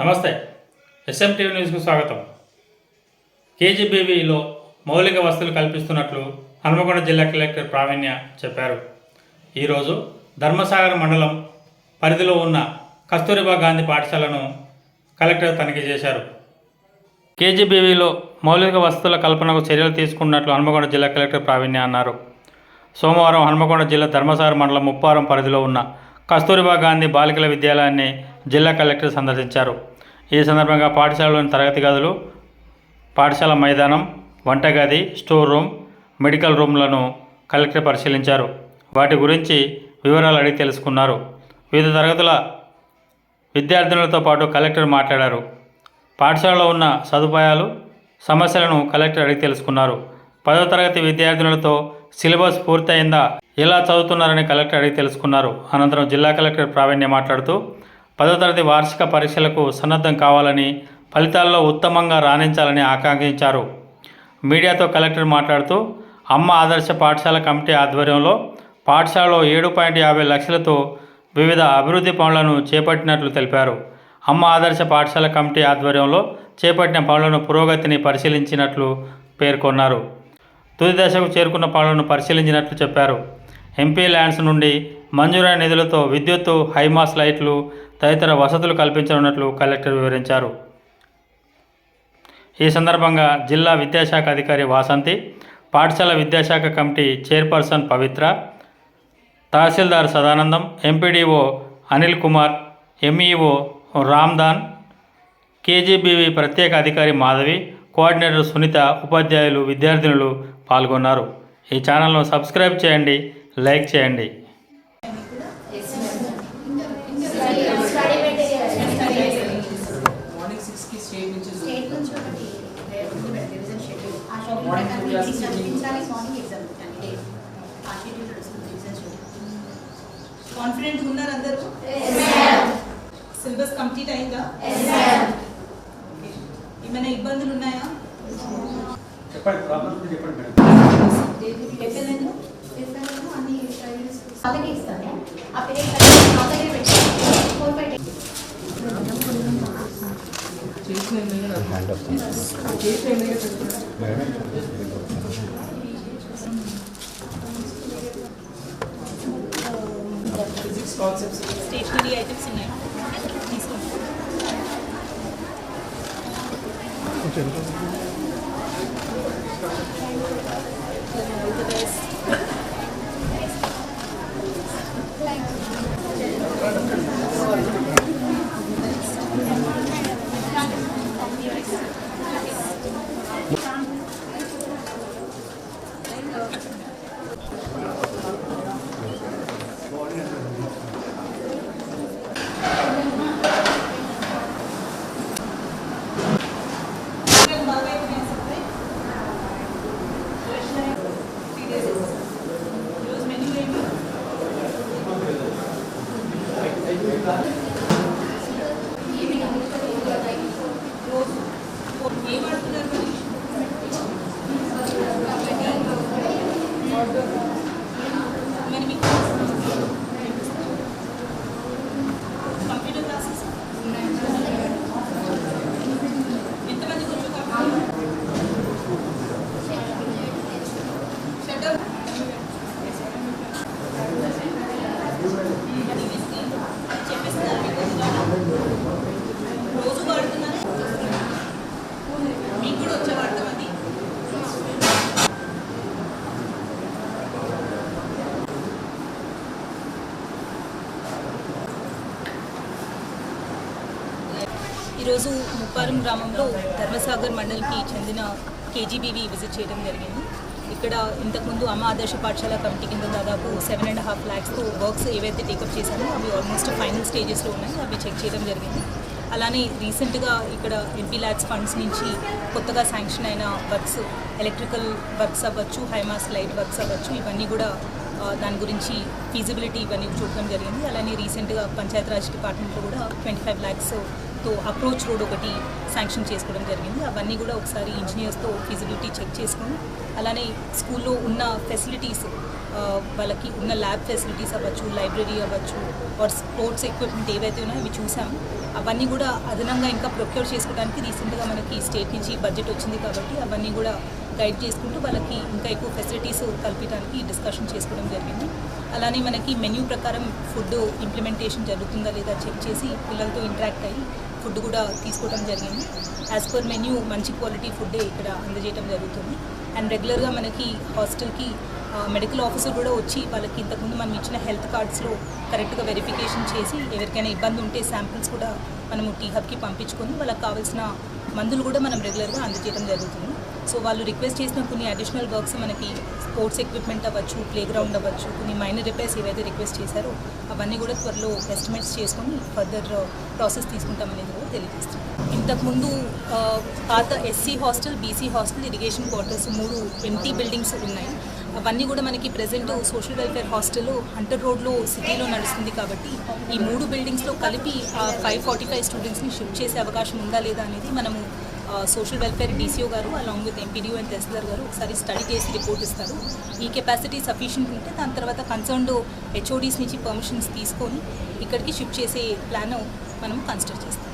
నమస్తే. ఎస్ఎంటీవీ న్యూస్కు స్వాగతం. కేజీబీవీలో మౌలిక వసతులు కల్పిస్తున్నట్లు హన్మకొండ జిల్లా కలెక్టర్ ప్రావీణ్య చెప్పారు. ఈరోజు ధర్మసాగర్ మండలం పరిధిలో ఉన్న కస్తూరిబా గాంధీ పాఠశాలను కలెక్టర్ తనిఖీ చేశారు. కేజీబీవీలో మౌలిక వసతుల కల్పనకు చర్యలు తీసుకున్నట్లు హన్మకొండ జిల్లా కలెక్టర్ ప్రావీణ్య అన్నారు. సోమవారం హన్మకొండ జిల్లా ధర్మసాగర్ మండలం ముప్పారం పరిధిలో ఉన్న కస్తూరిబా గాంధీ బాలికల విద్యాలయాన్ని జిల్లా కలెక్టర్ సందర్శించారు. ఈ సందర్భంగా పాఠశాలలోని తరగతి గదులు, పాఠశాల మైదానం, వంటగది, స్టోర్ రూమ్, మెడికల్ రూమ్లను కలెక్టర్ పరిశీలించారు. వాటి గురించి వివరాలు అడిగి తెలుసుకున్నారు. వివిధ తరగతుల విద్యార్థినులతో పాటు కలెక్టర్ మాట్లాడారు. పాఠశాలలో ఉన్న సదుపాయాలు, సమస్యలను కలెక్టర్ అడిగి తెలుసుకున్నారు. 10వ తరగతి విద్యార్థినులతో సిలబస్ పూర్తయిందా, ఎలా చదువుతున్నారని కలెక్టర్ అడిగి తెలుసుకున్నారు. అనంతరం జిల్లా కలెక్టర్ ప్రావీణ్య మాట్లాడుతూ 10వ తరగతి వార్షిక పరీక్షలకు సన్నద్ధం కావాలని, ఫలితాల్లో ఉత్తమంగా రాణించాలని ఆకాంక్షించారు. మీడియాతో కలెక్టర్ మాట్లాడుతూ అమ్మ ఆదర్శ పాఠశాల కమిటీ ఆధ్వర్యంలో పాఠశాలలో 7.50 లక్షలతో వివిధ అభివృద్ధి పనులను చేపట్టినట్లు తెలిపారు. అమ్మ ఆదర్శ పాఠశాల కమిటీ ఆధ్వర్యంలో చేపట్టిన పనులను పురోగతిని పరిశీలించినట్లు పేర్కొన్నారు. తుది దశకు చేరుకున్న పనులను పరిశీలించినట్లు చెప్పారు. ఎంపీ ల్యాండ్స్ నుండి మంజూరైన నిధులతో విద్యుత్తు, హైమాస్ లైట్లు తదితర వసతులు కల్పించనున్నట్లు కలెక్టర్ వివరించారు. ఈ సందర్భంగా జిల్లా విద్యాశాఖ అధికారి వాసంతి, పాఠశాల విద్యాశాఖ కమిటీ చైర్పర్సన్ పవిత్ర, తహసీల్దార్ Sadanandam, MPDO Anil Kumar, MEO Ramdan, KGBV ప్రత్యేక అధికారి మాధవి, కోఆర్డినేటర్ సునీత, ఉపాధ్యాయులు, విద్యార్థినులు పాల్గొన్నారు. ఈ ఛానల్ను సబ్స్క్రైబ్ చేయండి, లైక్ చేయండి. కాన్ఫిడెంట్ ఉన్నారు అందరూ? సిలబస్ కంప్లీట్ అయిందా? ఏమైనా ఇబ్బందులు ఉన్నాయా? ఫిజిక్స్ కాన్సెప్ట్స్, స్టేషనరీ ఐటమ్స్ ఉన్నాయి, తీసుకోండి. కంప్యూటర్ క్లాసెస్ ఎంతమంది కూర్చోగలరు? షటర్ చెప్పేస్తున్నారు రోజు వాడుతున్నారు. మీకు కూడా వచ్చే వాడతాం అది. ఈరోజు ముప్పారం గ్రామంలో ధర్మసాగర్ మండలికి చెందిన కేజీబీవీ విజిట్ చేయడం జరిగింది. ఇక్కడ ఇంతకుముందు అమ్మ ఆదర్శ పాఠశాల కమిటీ కింద దాదాపు 7.5 lakhsతో వర్క్స్ ఏవైతే టేకప్ చేశామో అవి ఆల్మోస్ట్ ఫైనల్ స్టేజెస్లో ఉన్నాయి. అవి చెక్ చేయడం జరిగింది. అలానే రీసెంట్గా ఇక్కడ ఎంపీ ల్యాడ్స్ ఫండ్స్ నుంచి కొత్తగా శాంక్షన్ అయిన వర్క్స్, ఎలక్ట్రికల్ వర్క్స్ అవ్వచ్చు, హైమాస్ లైట్ వర్క్స్ అవ్వచ్చు, ఇవన్నీ కూడా దాని గురించి ఫీజిబిలిటీ ఇవన్నీ చూడడం జరిగింది. అలానే రీసెంట్గా పంచాయతీరాజ్ డిపార్ట్మెంట్లో కూడా 25 lakhsతో అప్రోచ్ రోడ్ ఒకటి శాంక్షన్ చేసుకోవడం జరిగింది. అవన్నీ కూడా ఒకసారి ఇంజనీర్స్తో ఫీజిబిలిటీ చెక్ చేసుకొని అలానే స్కూల్లో ఉన్న ఫెసిలిటీస్, వాళ్ళకి ఉన్న ల్యాబ్ ఫెసిలిటీస్ అవ్వచ్చు, లైబ్రరీ అవ్వచ్చు, ఆర్ స్పోర్ట్స్ ఎక్విప్మెంట్ ఏవైతే ఉన్నాయో అవి చూసాము. అవన్నీ కూడా అదనంగా ఇంకా ప్రొక్యూర్ చేసుకోవడానికి రీసెంట్గా మనకి స్టేట్ నుంచి బడ్జెట్ వచ్చింది కాబట్టి అవన్నీ కూడా గైడ్ చేసుకుంటూ వాళ్ళకి ఇంకా ఎక్కువ ఫెసిలిటీస్ కల్పించడానికి డిస్కషన్ చేసుకోవడం జరిగింది. అలానే మనకి మెన్యూ ప్రకారం ఫుడ్ ఇంప్లిమెంటేషన్ జరుగుతుందా లేదా చెక్ చేసి పిల్లలతో ఇంటరాక్ట్ అయ్యి ఫుడ్ కూడా తీసుకోవడం జరిగింది. యాజ్ పర్ మెన్యూ మంచి క్వాలిటీ ఫుడ్డే ఇక్కడ అందజేయడం జరుగుతుంది. అండ్ రెగ్యులర్గా మనకి హాస్టల్కి మెడికల్ ఆఫీసర్ కూడా వచ్చి వాళ్ళకి ఇంతకుముందు మనం ఇచ్చిన హెల్త్ కార్డ్స్లో కరెక్ట్గా వెరిఫికేషన్ చేసి ఎవరికైనా ఇబ్బంది ఉంటే శాంపిల్స్ కూడా మనము టీ హబ్కి పంపించుకొని వాళ్ళకి కావాల్సిన మందులు కూడా మనం రెగ్యులర్గా అందజేయడం జరుగుతుంది. సో వాళ్ళు రిక్వెస్ట్ చేసిన కొన్ని అడిషనల్ వర్క్స్ మనకి స్పోర్ట్స్ ఎక్విప్మెంట్ అవ్వచ్చు, ప్లే గ్రౌండ్ అవ్వచ్చు, కొన్ని మైనర్ రిపేర్స్ ఏవైతే రిక్వెస్ట్ చేశారో అవన్నీ కూడా త్వరలో ఎస్టిమేట్స్ చేసుకొని ఫర్దర్ ప్రాసెస్ తీసుకుంటామనేది కూడా తెలియజేస్తాం. ఇంతకుముందు పాత SC hostel, BC hostel, irrigation quarters 3 empty buildings ఉన్నాయి. అవన్నీ కూడా మనకి present social welfare hostel Hunter రోడ్లో సిటీలో నడుస్తుంది కాబట్టి ఈ 3 బిల్డింగ్స్లో కలిపి 545 స్టూడెంట్స్ని షిఫ్ట్ చేసే అవకాశం ఉందా లేదా అనేది మనము సోషల్ వెల్ఫేర్ డీసీఓ గారు అలాంగ్ విత్ ఎంపీడీఓ అండ్ తహసీల్దార్ గారు ఒకసారి స్టడీ చేసి రిపోర్ట్ ఇస్తారు. ఈ కెపాసిటీ సఫిషియెంట్ ఉంటే దాని తర్వాత కన్సర్న్డ్ హెచ్ఓడీస్ నుంచి పర్మిషన్స్ తీసుకొని ఇక్కడికి షిఫ్ట్ చేసే ప్లాన్ మనం కన్సిడర్ చేస్తాం.